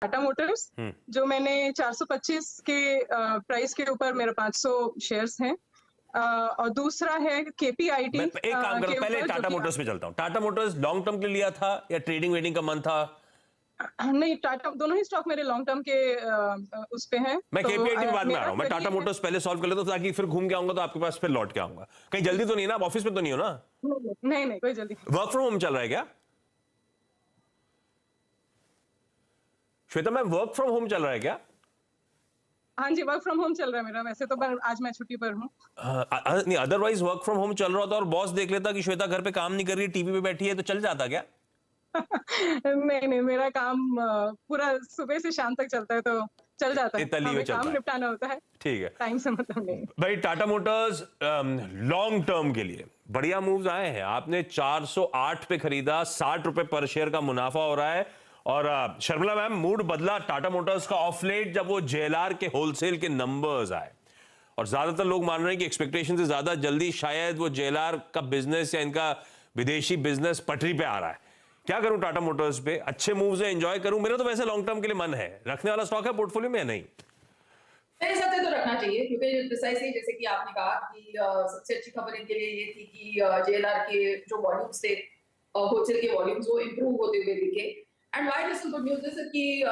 Tata Motors, जो मैंने 425 के प्राइस के ऊपर मेरा 500 शेयर्स हैं। और दूसरा है केपीआईटी मैं एक काम करो, पहले टाटा मोटर्स में चलता हूं। टाटा मोटर्स लॉन्ग टर्म के लिए लिया था या ट्रेडिंग वेडिंग का मन था? नहीं, टाटा दोनों ही स्टॉक मेरे लॉन्ग टर्म के उस पे हैं। मैं तो केपीआईटी की बात में आ मेरा रहा हूं। मैं टाटा मोटर्स पहले सॉल्व कर लेता हूं ताकि फिर घूम के आऊंगा तो आपके पास फिर लौट के आऊंगा। कहीं जल्दी तो नहीं है ना? आप ऑफिस में तो नहीं हो ना? नहीं नहीं, कोई जल्दी नहीं। वर्क फ्रॉम होम चल रहा है क्या Shweta ma'am? Work from home चल रहा है क्या? हाँ जी, वर्क फ्रॉम होम चल रहा है मेरा। वैसे तो आज मैं छुट्टी पर हूँ। नहीं, अदरवाइज वर्क फ्रॉम होम चल रहा होता और बॉस देख लेता कि श्वेता घर पे काम नहीं कर रही है, टीवी पे बैठी है, तो चल जाता क्या? नहीं नहीं, मेरा काम पूरा सुबह से शाम तक चलता है, तो चल जाता है। इताली में चलता काम है। निपटाना होता है, ठीक है, टाइम से मतलब नहीं। भाई टाटा मोटर्स लॉन्ग टर्म के लिए बढ़िया मूव्स आए हैं। आपने 408 पे खरीदा, 60 रुपए पर शेयर का मुनाफा हो रहा है। और शर्मिला मैम, मूड बदला टाटा मोटर्स का ऑफ लेट जब वो जेएलआर के होलसेल के नंबर्स आए, और ज्यादातर लोग मान रहे हैं कि एक्सपेक्टेशन से ज्यादा जल्दी शायद वो जेएलआर का बिजनेस या इनका विदेशी बिजनेस पटरी पे आ रहा है। क्या करूं टाटा मोटर्स पे? अच्छे मूव्स है, एंजॉय करूं? मेरा तो वैसे लॉन्ग टर्म के लिए मन है। रखने वाला स्टॉक है पोर्टफोलियो में या नहीं? मेरे हिसाब से तो रखना चाहिए, क्योंकि प्रिसाइसली जैसे कि आपने कहा कि सबसे अच्छी खबर इनके लिए ये थी कि जेएलआर के जो वॉल्यूम्स थे, होलसेल के वॉल्यूम्स, वो इंप्रूव होते हुए दिखे। And why this is good news is कि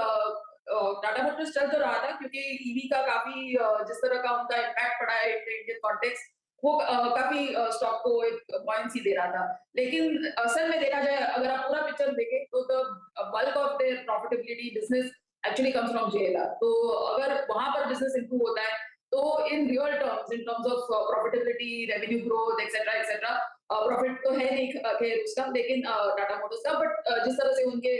टाटा मोटर्स चल तो रहा था क्योंकि ईवी का काफी जिस तरह का उनका इम्पैक्ट पड़ा है इंडियन कॉन्टेक्स्ट, वो काफी स्टॉक को एक बॉयंसी दे रहा था। लेकिन असल में देखा जाए, अगर आप पूरा पिक्चर देखें तो the bulk of their profitability business actually comes from JLR. तो अगर वहां पर बिजनेस इंप्रूव होता है तो in real terms, in terms of profitability, revenue growth etcetera etcetera, profit तो है नहीं खैर उसका, लेकिन टाटा मोटर्स का, बट जिस तरह से उनके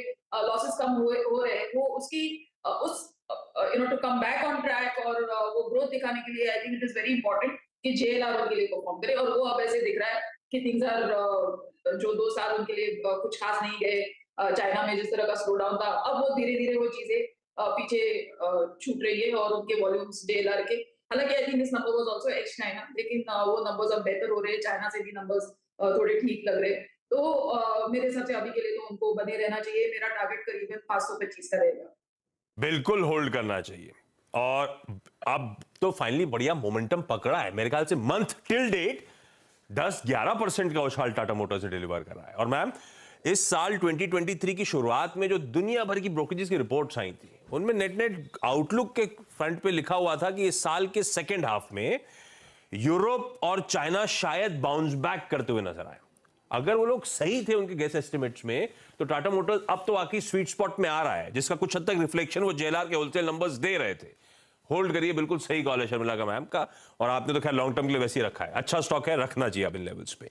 लॉसेस कम हो रहे हैं, वो उसकी उस to come back on track और वो ग्रोथ दिखाने के लिए I think it is very important कि जेएलआर उनके लिए परफॉर्म करे। और वो अब ऐसे दिख रहा है कि थिंग्स आर, जो 2 साल उनके लिए कुछ खास नहीं गए, चाइना में जिस तरह का स्लो डाउन था, अब वो धीरे धीरे वो चीजें पीछे छूट रही है और उनके वॉल्यूम्स जेएलआर के, हालांकि I think this number was also x China, लेकिन वो नंबर्स अब बेहतर हो रहे हैं, चाइना से भी नंबर्स थोड़े ठीक लग रहे हैं। तो मेरे हिसाब से अभी के लिए तो उनको बने रहना चाहिए। मेरा टारगेट करीबन 525 का रहेगा। बिल्कुल होल्ड करना चाहिए। और अब तो फाइनली बढ़िया मोमेंटम पकड़ा है। मेरे ख्याल से मंथ टिल डेट 10-11% का उछाल टाटा मोटर्स ने डिलीवर करा है। और मैम, इस साल 2023 की शुरुआत में जो दुनिया भर की ब्रोकरेजेस की रिपोर्ट्स आई थी, उनमें नेट आउटलुक के फ्रंट पे लिखा हुआ था कि इस साल के सेकेंड हाफ में यूरोप और चाइना शायद बाउंस बैक करते हुए नजर आए। अगर वो लोग सही थे उनके गेस एस्टिमेट्स में, तो टाटा मोटर्स अब तो वाकई स्वीट स्पॉट में आ रहा है, जिसका कुछ हद तक रिफ्लेक्शन वो जेएलआर के होलसेल नंबर्स दे रहे थे। होल्ड करिए, बिल्कुल सही कॉल है शर्मिला का मैम का। और आपने तो खैर लॉन्ग टर्म के लिए वैसे ही रखा है। अच्छा स्टॉक है, रखना चाहिए अब इन लेवल्स पे।